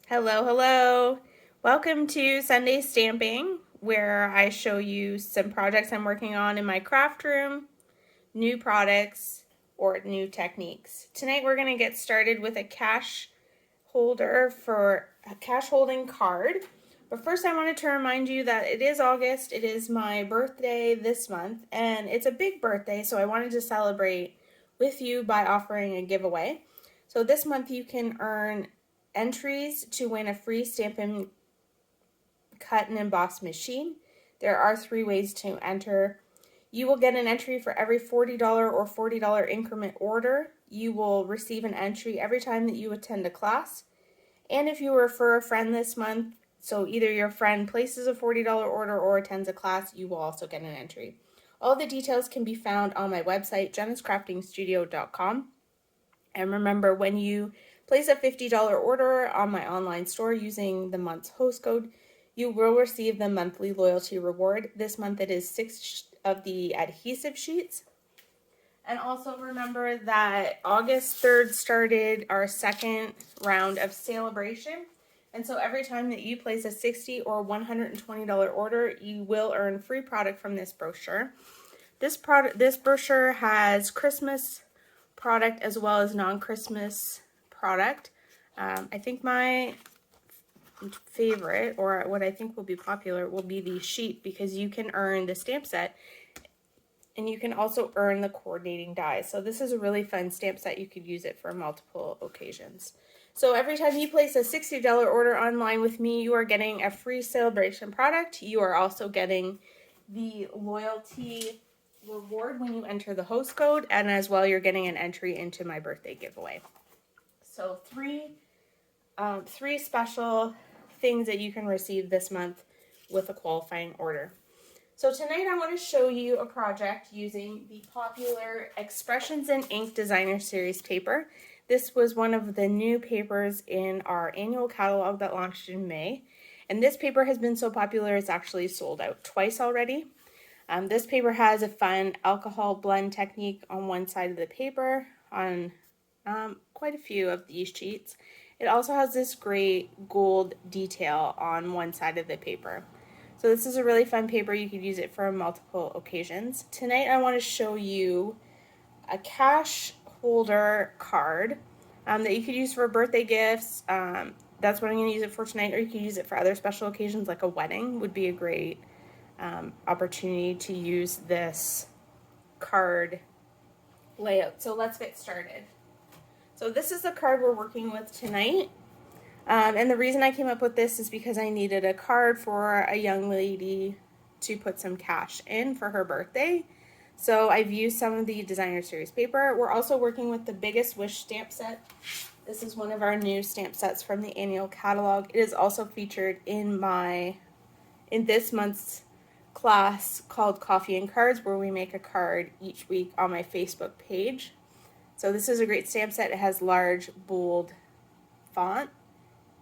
Hello, hello. Welcome to Sunday Stamping, where I show you some projects I'm working on in my craft room, new products, or new techniques. Tonight we're going to get started with a cash holder for a cash holding card. But first I wanted to remind you that it is August. It is my birthday this month, and it's a big birthday, so I wanted to celebrate with you by offering a giveaway. So this month you can earn entries to win a free Stampin' Cut and Emboss machine. There are 3 ways to enter. You will get an entry for every $40 or $40 increment order. You will receive an entry every time that you attend a class. And if you refer a friend this month, so either your friend places a $40 order or attends a class, you will also get an entry. All the details can be found on my website, jennascraftingstudio.com. And remember, when you place a $50 order on my online store using the month's host code, you will receive the monthly loyalty reward. This month it is 6 of the adhesive sheets. And also remember that August 3rd started our second round of celebration. And so every time that you place a $60 or $120 order, you will earn free product from this brochure. This brochure has Christmas product as well as non-Christmas product. I think my favorite, or what I think will be popular, will be the sheet, because you can earn the stamp set and you can also earn the coordinating dies. So this is a really fun stamp set. You could use it for multiple occasions. So every time you place a $60 order online with me, you are getting a free celebration product. You are also getting the loyalty reward when you enter the host code, and as well you're getting an entry into my birthday giveaway. So three special things that you can receive this month with a qualifying order. So tonight I want to show you a project using the popular Expressions in Ink Designer Series paper. This was one of the new papers in our annual catalog that launched in May. And this paper has been so popular it's actually sold out twice already. This paper has a fun alcohol blend technique on one side of the paper on quite a few of these sheets. It also has this great gold detail on one side of the paper. So this is a really fun paper. You could use it for multiple occasions. Tonight I want to show you a cash holder card that you could use for birthday gifts. That's what I'm going to use it for tonight, or you could use it for other special occasions like a wedding would be a great opportunity to use this card layout. So let's get started. So this is the card we're working with tonight. And the reason I came up with this is because I needed a card for a young lady to put some cash in for her birthday. So I've used some of the Designer Series paper. We're also working with the Biggest Wish stamp set. This is one of our new stamp sets from the annual catalog. It is also featured in this month's class called Coffee and Cards, where we make a card each week on my Facebook page. So this is a great stamp set. It has large, bold font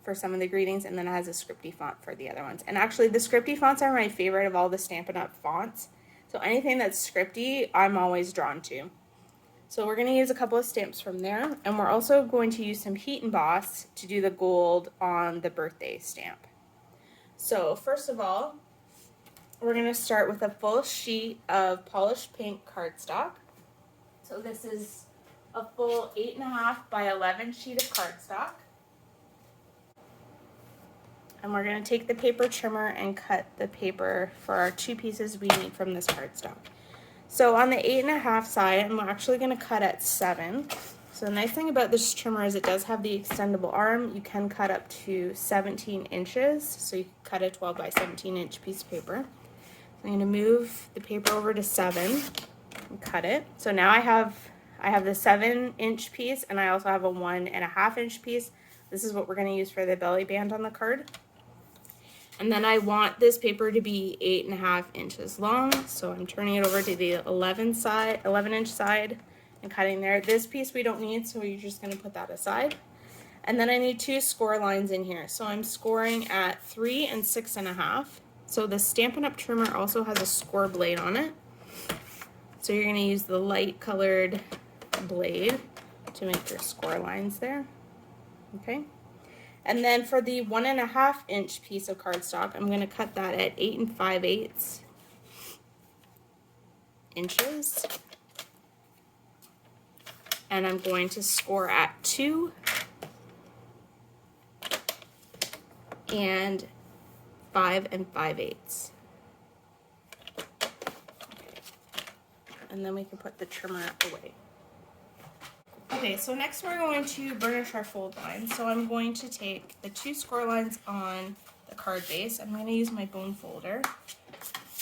for some of the greetings, and then it has a scripty font for the other ones. And actually, the scripty fonts are my favorite of all the Stampin' Up! Fonts. So anything that's scripty, I'm always drawn to. So we're going to use a couple of stamps from there, and we're also going to use some heat emboss to do the gold on the birthday stamp. So first of all, we're going to start with a full sheet of polished pink cardstock. So this is a full 8.5 by 11 sheet of cardstock. And we're going to take the paper trimmer and cut the paper for our 2 pieces we need from this cardstock. So on the 8.5 side, I'm actually going to cut at 7. So the nice thing about this trimmer is it does have the extendable arm. You can cut up to 17 inches. So you can cut a 12 by 17 inch piece of paper. So I'm going to move the paper over to 7 and cut it. So now I have the 7-inch piece, and I also have a 1.5-inch piece. This is what we're going to use for the belly band on the card. And then I want this paper to be 8.5 inches long, so I'm turning it over to the 11-inch side and cutting there. This piece we don't need, so you're just going to put that aside. And then I need 2 score lines in here, so I'm scoring at 3 and 6.5. So the Stampin' Up! Trimmer also has a score blade on it. So you're going to use the light colored blade to make your score lines there. Okay. And then for the 1.5 inch piece of cardstock, I'm going to cut that at 8 5/8 inches. And I'm going to score at 2 and 5 5/8. And then we can put the trimmer away. Okay, so next we're going to burnish our fold lines. So I'm going to take the 2 score lines on the card base. I'm going to use my bone folder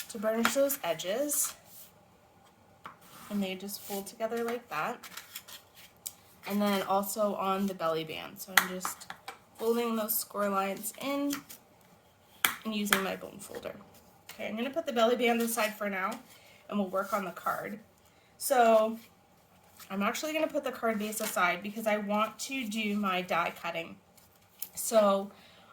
to burnish those edges. And they just fold together like that. And then also on the belly band. So I'm just folding those score lines in and using my bone folder. Okay, I'm going to put the belly band aside for now, and we'll work on the card. So I'm actually going to put the card base aside because I want to do my die cutting. So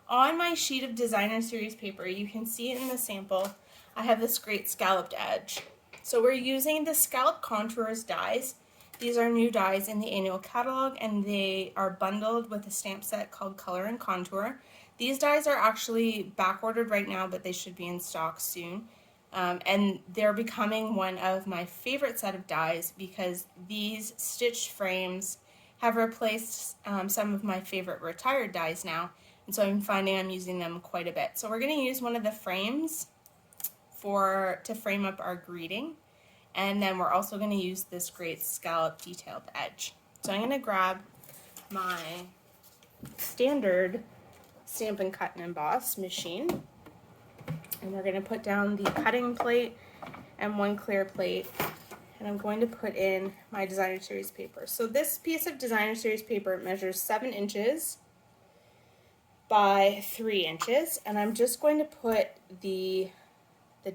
on my sheet of designer series paper, you can see it in the sample, I have this great scalloped edge. So we're using the Scallop Contours dies. These are new dies in the annual catalog, and they are bundled with a stamp set called Color and Contour. These dies are actually back ordered right now, but they should be in stock soon. And they're becoming one of my favorite set of dies because these stitched frames have replaced some of my favorite retired dies now, and so I'm finding I'm using them quite a bit. So we're going to use one of the frames to frame up our greeting, and then we're also going to use this great scallop detailed edge. So I'm going to grab my standard Stampin' Cut and Emboss machine, and we're going to put down the cutting plate and one clear plate, and I'm going to put in my designer series paper. So this piece of designer series paper measures 7 inches by 3 inches, and I'm just going to put the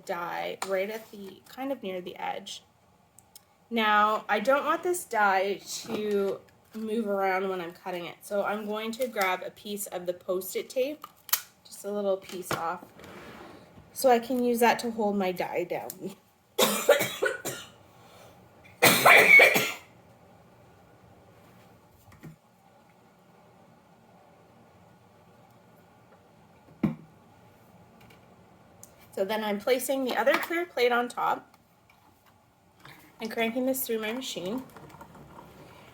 die right at the kind of near the edge. Now I don't want this die to move around when I'm cutting it, so I'm going to grab a piece of the Post-it tape, just a little piece off, so I can use that to hold my die down. So then I'm placing the other clear plate on top and cranking this through my machine.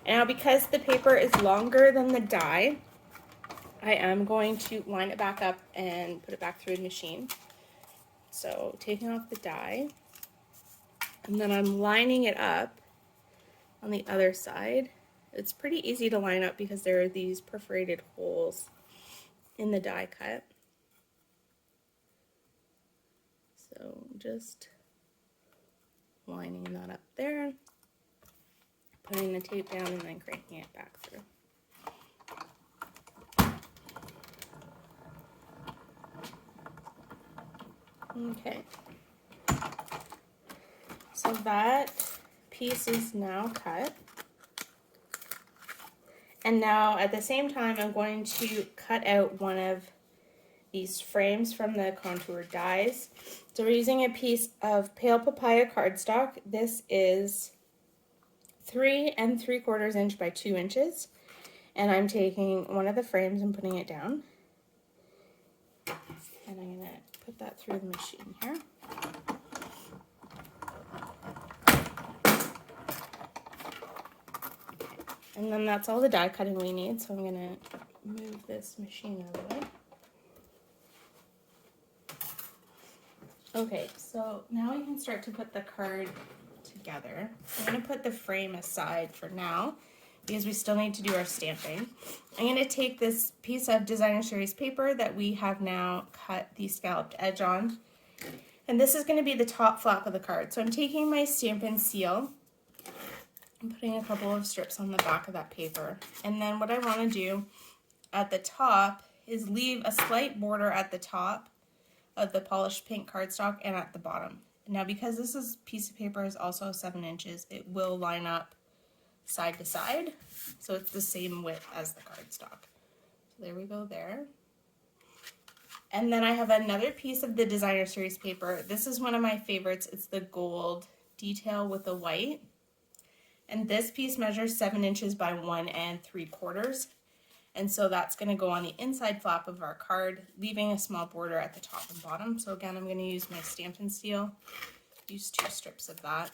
And now because the paper is longer than the die, I am going to line it back up and put it back through the machine. So taking off the die, and then I'm lining it up on the other side. It's pretty easy to line up because there are these perforated holes in the die cut. So just lining that up there, putting the tape down, and then cranking it back through. Okay, so that piece is now cut. And now at the same time, I'm going to cut out one of these frames from the contour dies. So we're using a piece of pale papaya cardstock. This is 3 3/4 inch by 2 inches. And I'm taking one of the frames and putting it down. And I'm going to put that through the machine here. And then that's all the die cutting we need, so I'm going to move this machine out of the way. Okay, so now we can start to put the card together. I'm going to put the frame aside for now because we still need to do our stamping. I'm going to take this piece of designer series paper that we have now cut the scalloped edge on, and this is going to be the top flap of the card. So I'm taking my Stampin' Seal and putting a couple of strips on the back of that paper. And then what I want to do at the top is leave a slight border at the top of the polished pink cardstock and at the bottom. Now because this piece of paper is also 7 inches, it will line up side to side, so it's the same width as the cardstock. So there we go there. And then I have another piece of the designer series paper. This is one of my favorites. It's the gold detail with the white. And this piece measures 7 inches by 1 3/4. And so that's going to go on the inside flap of our card, leaving a small border at the top and bottom. So again, I'm going to use my Stampin' Seal, use 2 strips of that.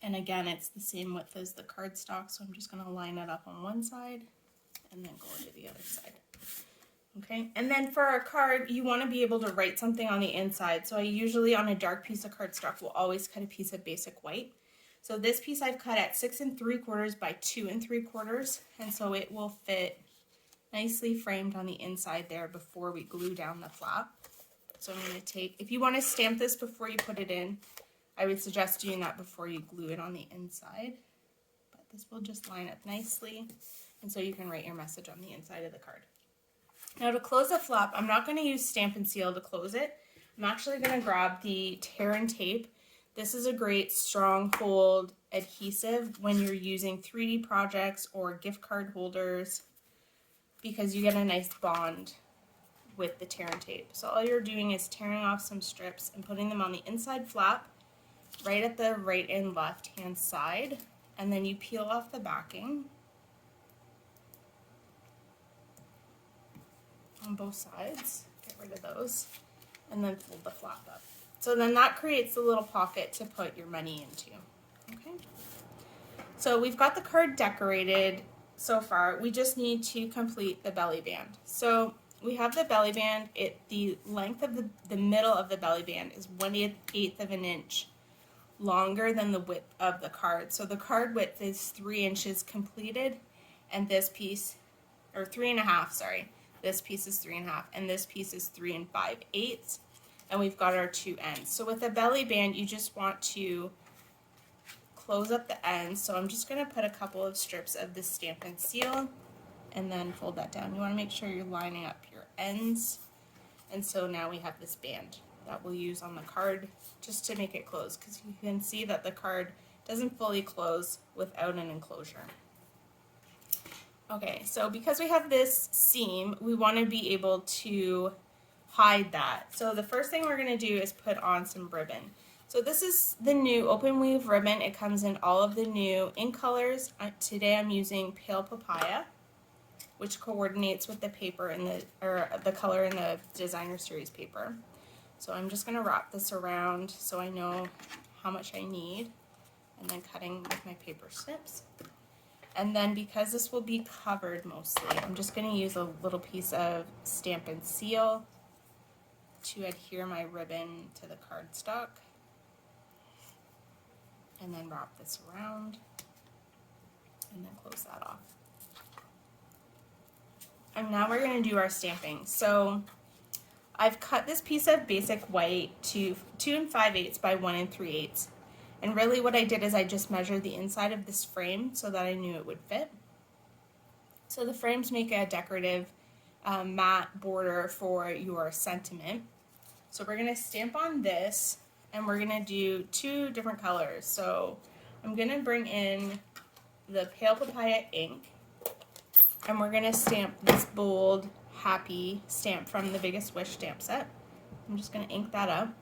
And again, it's the same width as the cardstock, so I'm just going to line it up on one side and then go to the other side. Okay, and then for our card, you want to be able to write something on the inside. So I usually, on a dark piece of cardstock, will always cut a piece of basic white. So this piece I've cut at 6 3/4 by 2 3/4, and so it will fit nicely framed on the inside there before we glue down the flap. So I'm going to take, if you want to stamp this before you put it in, I would suggest doing that before you glue it on the inside. But this will just line up nicely, and so you can write your message on the inside of the card. Now to close the flap, I'm not going to use Stampin' Seal to close it. I'm actually going to grab the tear and tape. This is a great strong hold adhesive when you're using 3D projects or gift card holders, because you get a nice bond with the tear and tape. So all you're doing is tearing off some strips and putting them on the inside flap, right at the right and left hand side, and then you peel off the backing on both sides, get rid of those, and then fold the flap up. So then that creates a little pocket to put your money into. Okay, so we've got the card decorated so far. We just need to complete the belly band. So we have the belly band. The length of the middle of the belly band is 1/8 of an inch longer than the width of the card. So the card width is 3 inches completed, and this piece, or 3.5, sorry, this piece is 3.5, and this piece is 3 5/8, and we've got our 2 ends. So with a belly band, you just want to close up the ends. So I'm just going to put a couple of strips of the Stampin' Seal and then fold that down. You want to make sure you're lining up your ends, and so now we have this band that we'll use on the card just to make it close, because you can see that the card doesn't fully close without an enclosure. Okay, so because we have this seam, we want to be able to hide that. So the first thing we're going to do is put on some ribbon. So this is the new open weave ribbon. It comes in all of the new ink colors. Today I'm using Pale Papaya, which coordinates with the paper in the color in the designer series paper. So I'm just going to wrap this around so I know how much I need, and then cutting with my paper snips. And then because this will be covered mostly, I'm just going to use a little piece of Stampin' Seal to adhere my ribbon to the cardstock, and then wrap this around and then close that off. And now we're going to do our stamping. So I've cut this piece of basic white to 2 5/8 by 1 3/8. And really what I did is I just measured the inside of this frame so that I knew it would fit. So the frames make a decorative matte border for your sentiment. So we're going to stamp on this, and we're going to do 2 different colors. So I'm going to bring in the Pale Papaya ink, and we're going to stamp this bold, happy stamp from the Biggest Wish stamp set. I'm just going to ink that up.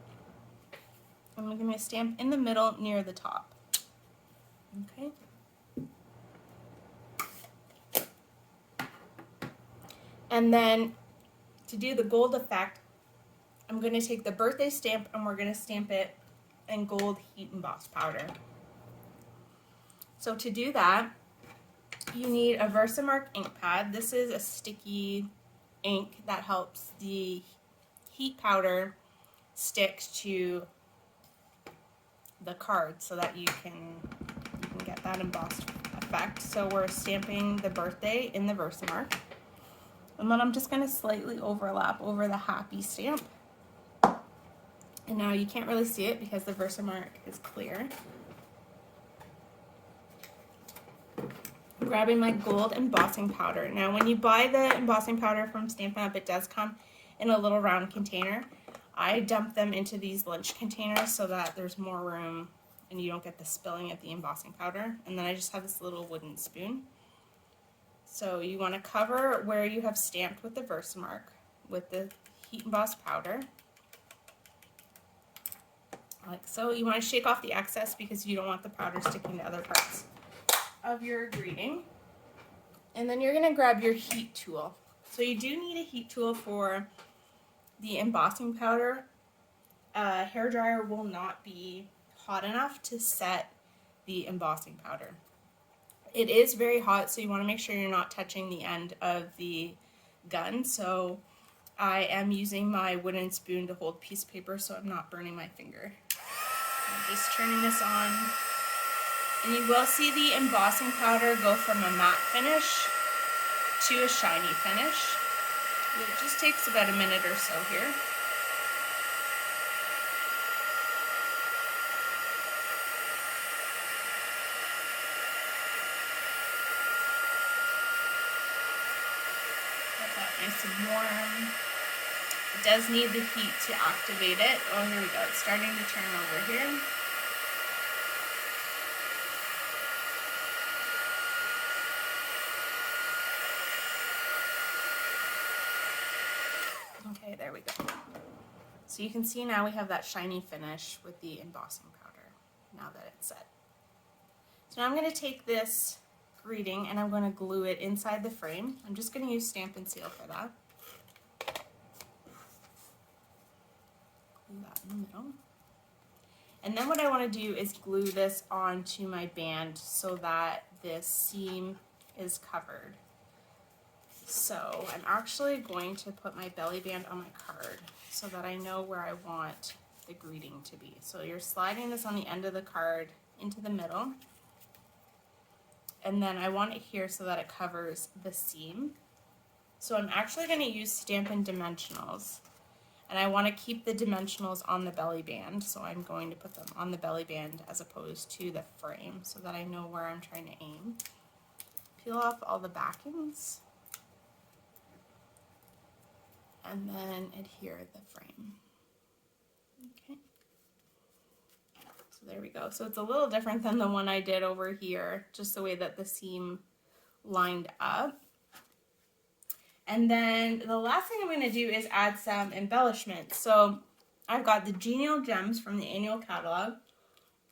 I'm going to stamp in the middle near the top. Okay. And then to do the gold effect, I'm going to take the birthday stamp and we're going to stamp it in gold heat embossed powder. So to do that, you need a Versamark ink pad. This is a sticky ink that helps the heat powder stick to the card so that you can get that embossed effect. So we're stamping the birthday in the Versamark, and then I'm just going to slightly overlap over the happy stamp. And now you can't really see it because the Versamark is clear. I'm grabbing my gold embossing powder. Now when you buy the embossing powder from Stampin' Up, it does come in a little round container. I dump them into these lunch containers so that there's more room and you don't get the spilling of the embossing powder. And then I just have this little wooden spoon. So you want to cover where you have stamped with the Versamark with the heat embossed powder, like so. You want to shake off the excess because you don't want the powder sticking to other parts of your greeting. And then you're going to grab your heat tool. So you do need a heat tool for the embossing powder. Hair dryer will not be hot enough to set the embossing powder. It is very hot, so you want to make sure you're not touching the end of the gun. So I am using my wooden spoon to hold piece of paper so I'm not burning my finger. I'm just turning this on. And you will see the embossing powder go from a matte finish to a shiny finish. It just takes about a minute or so here. Get that nice and warm. It does need the heat to activate it. Oh, here we go. It's starting to turn over here. Okay, there we go. So you can see now we have that shiny finish with the embossing powder, now that it's set. So now I'm going to take this greeting and I'm going to glue it inside the frame. I'm just going to use Stampin' Seal for that. Glue that in the middle. And then what I want to do is glue this onto my band so that this seam is covered. So I'm actually going to put my belly band on my card so that I know where I want the greeting to be. So you're sliding this on the end of the card into the middle. And then I want it here so that it covers the seam. So I'm actually going to use Stampin' Dimensionals. And I want to keep the dimensionals on the belly band. So I'm going to put them on the belly band as opposed to the frame so that I know where I'm trying to aim. Peel off all the backings. And then adhere the frame. Okay. So there we go. So it's a little different than the one I did over here, just the way that the seam lined up. And then the last thing I'm going to do is add some embellishment. So I've got the Genial Gems from the annual catalog,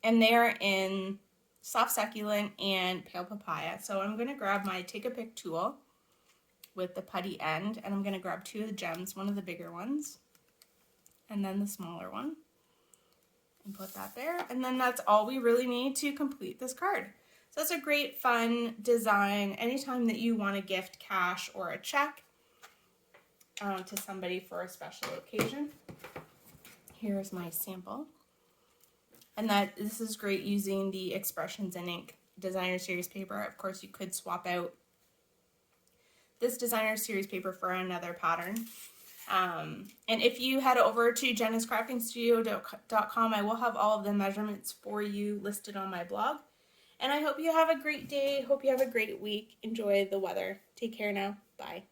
and they're in soft succulent and pale papaya. So I'm going to grab my take a pick tool with the putty end, and I'm going to grab two of the gems, one of the bigger ones and then the smaller one, and put that there. And then that's all we really need to complete this card. So that's a great fun design anytime that you want to gift cash or a check to somebody for a special occasion. Here's my sample. And this is great using the Expressions in Ink Designer Series paper. Of course, you could swap out this Designer Series paper for another pattern. And if you head over to jennascraftingstudio.com, I will have all of the measurements for you listed on my blog. And I hope you have a great day. Hope you have a great week. Enjoy the weather. Take care now. Bye.